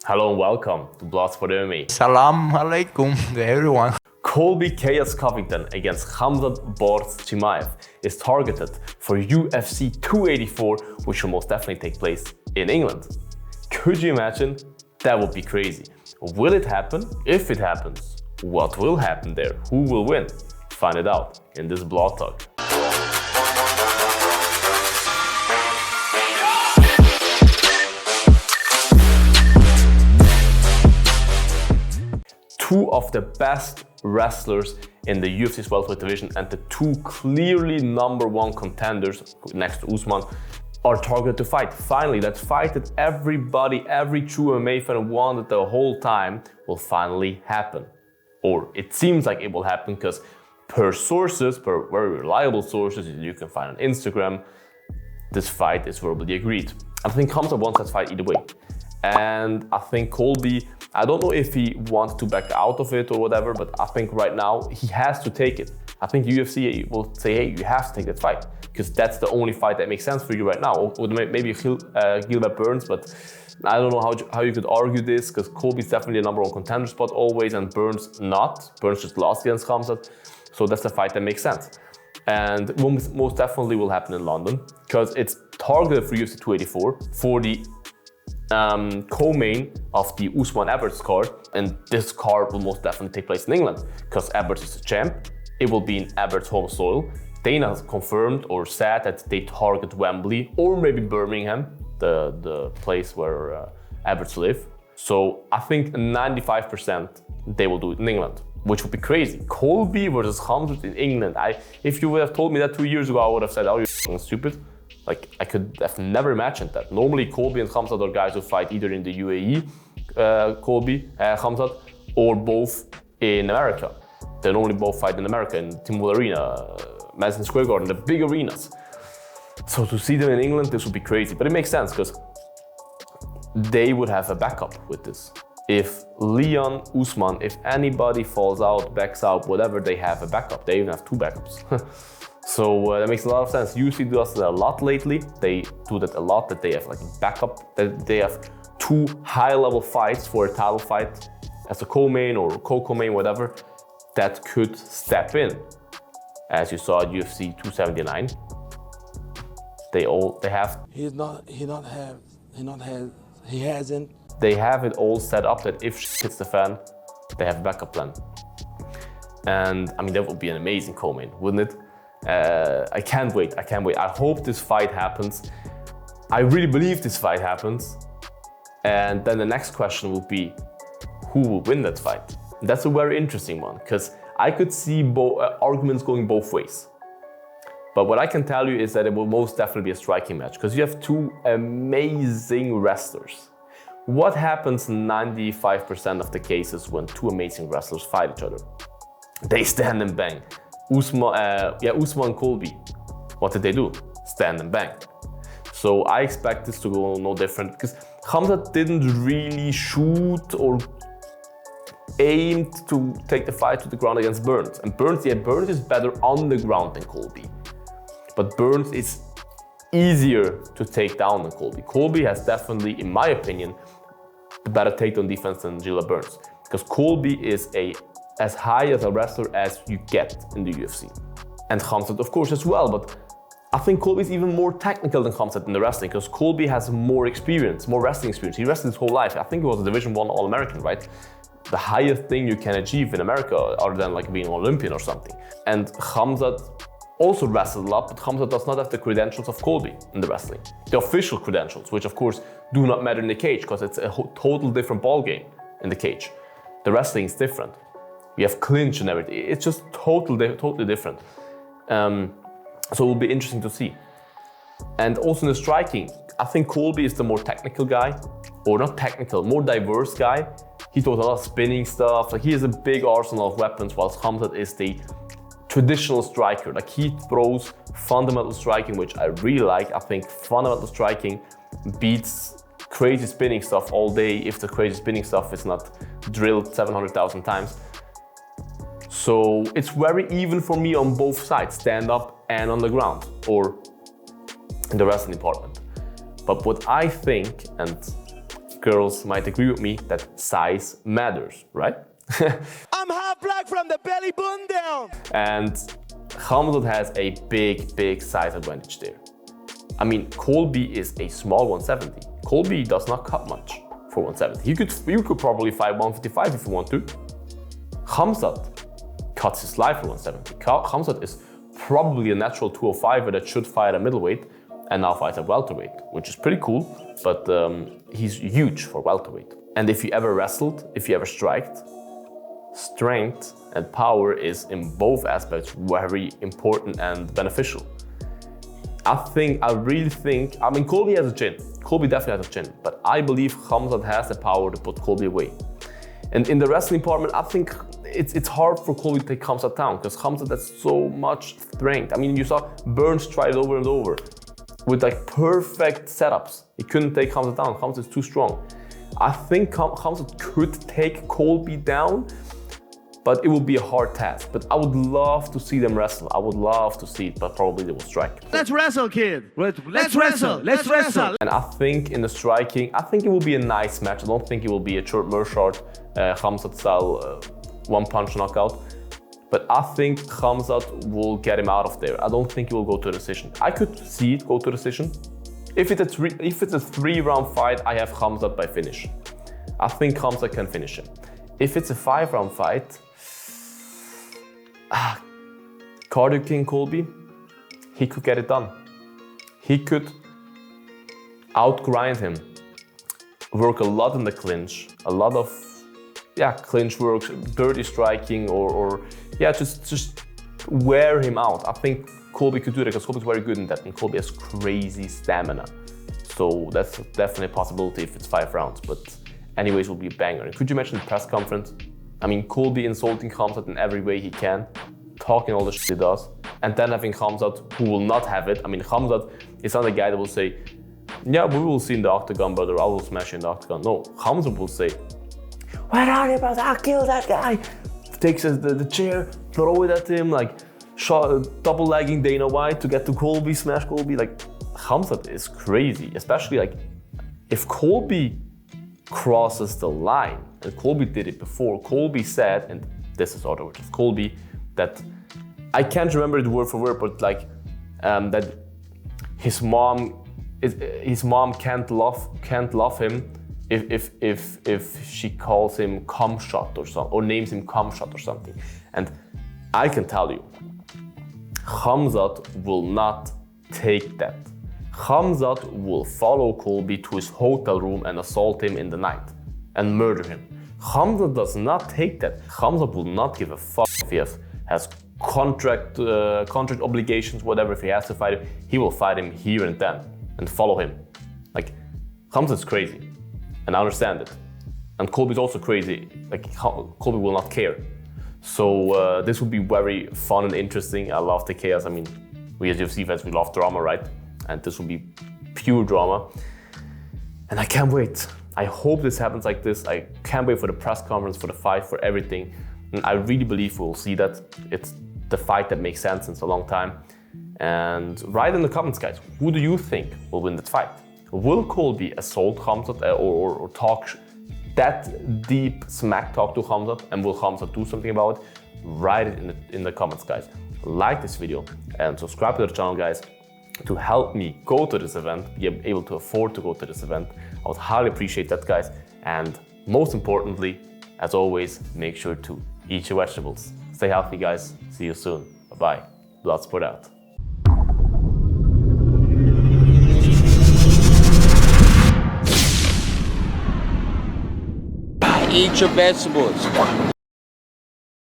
Hello and welcome to Bloodtalk for MMA. Salam alaikum to everyone. Colby Covington against Khamzat CHIMAEV is targeted for UFC 284, which will most definitely take place in England. Could you imagine? That would be crazy. Will it happen? If it happens, what will happen there? Who will win? Find it out in this Bloodtalk. Two of the best wrestlers in the UFC's welterweight division and the two clearly #1 contenders next to Usman are targeted to fight. Finally, that fight that everybody, every true MMA fan wanted the whole time will finally happen. Or it seems like it will happen because per very reliable sources you can find on Instagram, this fight is verbally agreed. I think Khamzat wants that fight either way. And I think Colby, I don't know if he wants to back out of it or whatever, but I think right now he has to take it. I think UFC will say, hey, you have to take that fight because that's the only fight that makes sense for you right now. Or maybe Gilbert Burns, but I don't know how you could argue this because Colby's definitely a #1 contender spot always and Burns not. Burns just lost against Khamzat. So that's the fight that makes sense. And most definitely will happen in London because it's targeted for UFC 284 for the co-main of the Usman Edwards card, and this card will most definitely take place in England because Edwards is the champ. It will be in Edwards' home soil. Dana has confirmed or said that they target Wembley or maybe Birmingham, the place where Edwards live. So I think 95% they will do it in England, which would be crazy. Colby versus Khamzat in England. If you would have told me that 2 years ago, I would have said, oh, you're stupid. Like, I could have never imagined that. Normally, Colby and Khamzat are guys who fight either in the UAE, Khamzat, or both in America. They normally both fight in America, in T-Mobile Arena, Madison Square Garden, the big arenas. So to see them in England, this would be crazy. But it makes sense because they would have a backup with this. If Leon, Usman, if anybody falls out, backs out, whatever, they have a backup. They even have 2 backups. So that makes a lot of sense. UFC does that a lot lately. They do that a lot, that they have like backup, that they have 2 high-level fights for a title fight as a co-main or co-main, whatever, that could step in. As you saw at UFC 279, they have it all set up that if shit hits the fan, they have a backup plan. And I mean, that would be an amazing co-main, wouldn't it? I can't wait. I hope this fight happens. I really believe this fight happens. And then the next question will be, who will win that fight? And that's a very interesting one because I could see arguments going both ways. But what I can tell you is that it will most definitely be a striking match because you have 2 amazing wrestlers. What happens 95% of the cases when 2 amazing wrestlers fight each other? They stand and bang. Usman Colby, what did they do? Stand and bang. So I expect this to go no different because Khamzat didn't really shoot or aimed to take the fight to the ground against Burns. And Burns is better on the ground than Colby. But Burns is easier to take down than Colby. Colby has definitely, in my opinion, the better takedown defense than Gilbert Burns. Because Colby is as high as a wrestler as you get in the UFC. And Khamzat, of course, as well, but I think Colby is even more technical than Khamzat in the wrestling because Colby has more experience, more wrestling experience. He wrestled his whole life. I think he was a Division I All-American, right? The highest thing you can achieve in America other than like being an Olympian or something. And Khamzat also wrestled a lot, but Khamzat does not have the credentials of Colby in the wrestling. The official credentials, which of course do not matter in the cage because it's a total different ballgame in the cage. The wrestling is different. You have clinch and everything. It's just totally different. So it will be interesting to see. And also in the striking, I think Colby is the more technical guy, or not technical, more diverse guy. He throws a lot of spinning stuff. Like he has a big arsenal of weapons, whilst Khamzat is the traditional striker. Like he throws fundamental striking, which I really like. I think fundamental striking beats crazy spinning stuff all day if the crazy spinning stuff is not drilled 700,000 times. So it's very even for me on both sides, stand up and on the ground, or in the wrestling department. But what I think, and girls might agree with me that size matters, right? I'm half black from the belly button down. And Khamzat has a big size advantage there. I mean, Colby is a small 170. Colby does not cut much for 170. You could probably fight 155 if you want to. Khamzat cuts his life for 170. Khamzat is probably a natural 205er that should fight at middleweight and now fights at welterweight, which is pretty cool, but he's huge for welterweight. And if you ever wrestled, if you ever striked, strength and power is in both aspects very important and beneficial. I really think, I mean, Colby has a chin. Colby definitely has a chin, but I believe Khamzat has the power to put Colby away. And in the wrestling department, I think it's hard for Colby to take Khamzat down because Khamzat has so much strength. I mean, you saw Burns try it over and over with like perfect setups. He couldn't take Khamzat down. Khamzat is too strong. I think Khamzat could take Colby down, but it will be a hard task. But I would love to see them wrestle. I would love to see it, but probably they will strike. Let's wrestle, kid. Let's wrestle. Let's wrestle. And I think in the striking, I think it will be a nice match. I don't think it will be a Mearshart, Khamzat style one-punch knockout. But I think Khamzat will get him out of there. I don't think he will go to a decision. I could see it go to a decision. If it's a three-round fight, I have Khamzat by finish. I think Khamzat can finish him. If it's a 5-round fight, Cardio King Colby, he could get it done. He could outgrind him, work a lot in the clinch, a lot of clinch work, dirty striking, or just wear him out. I think Colby could do that because Colby's very good in that, and Colby has crazy stamina. So that's definitely a possibility if it's 5 rounds, but anyways, it will be a banger. And could you mention the press conference? I mean, Colby insulting Khamzat in every way he can, talking all the shit he does, and then having Khamzat who will not have it. I mean, Khamzat is not a guy that will say, yeah, we will see in the octagon, brother, I will smash you in the octagon. No, Khamzat will say, where are you, brother? I'll kill that guy. Takes the chair, throw it at him, like double legging Dana White to get to Colby, smash Colby. Like, Khamzat is crazy, especially like if Colby crosses the line, and Colby did it before. Colby said, and this is other words of Colby, that I can't remember the word for word, but like that his mom can't love him if she calls him cum shot or something, or names him cum shot or something. And I can tell you, Khamzat will not take that. Khamzat will follow Colby to his hotel room and assault him in the night and murder him. Khamzat does not take that. Khamzat will not give a fuck if he has contract obligations, whatever. If he has to fight him, he will fight him here and then and follow him. Like, Khamzat's crazy, and I understand it. And Colby's also crazy. Like, Colby will not care. So this will be very fun and interesting. I love the chaos. I mean, we as UFC fans, we love drama, right? And this will be pure drama. And I can't wait. I hope this happens like this. I can't wait for the press conference, for the fight, for everything. And I really believe we'll see that. It's the fight that makes sense since a long time. And write in the comments, guys, who do you think will win that fight? Will Colby assault Khamzat or talk that deep smack talk to Khamzat, and will Khamzat do something about it? Write it in the comments, guys. Like this video and subscribe to the channel, guys, to help me go to this event, be able to afford to go to this event. I would highly appreciate that, guys. And most importantly, as always, make sure to eat your vegetables. Stay healthy, guys. See you soon. Bye-bye. Bloodsport out. Eat your vegetables.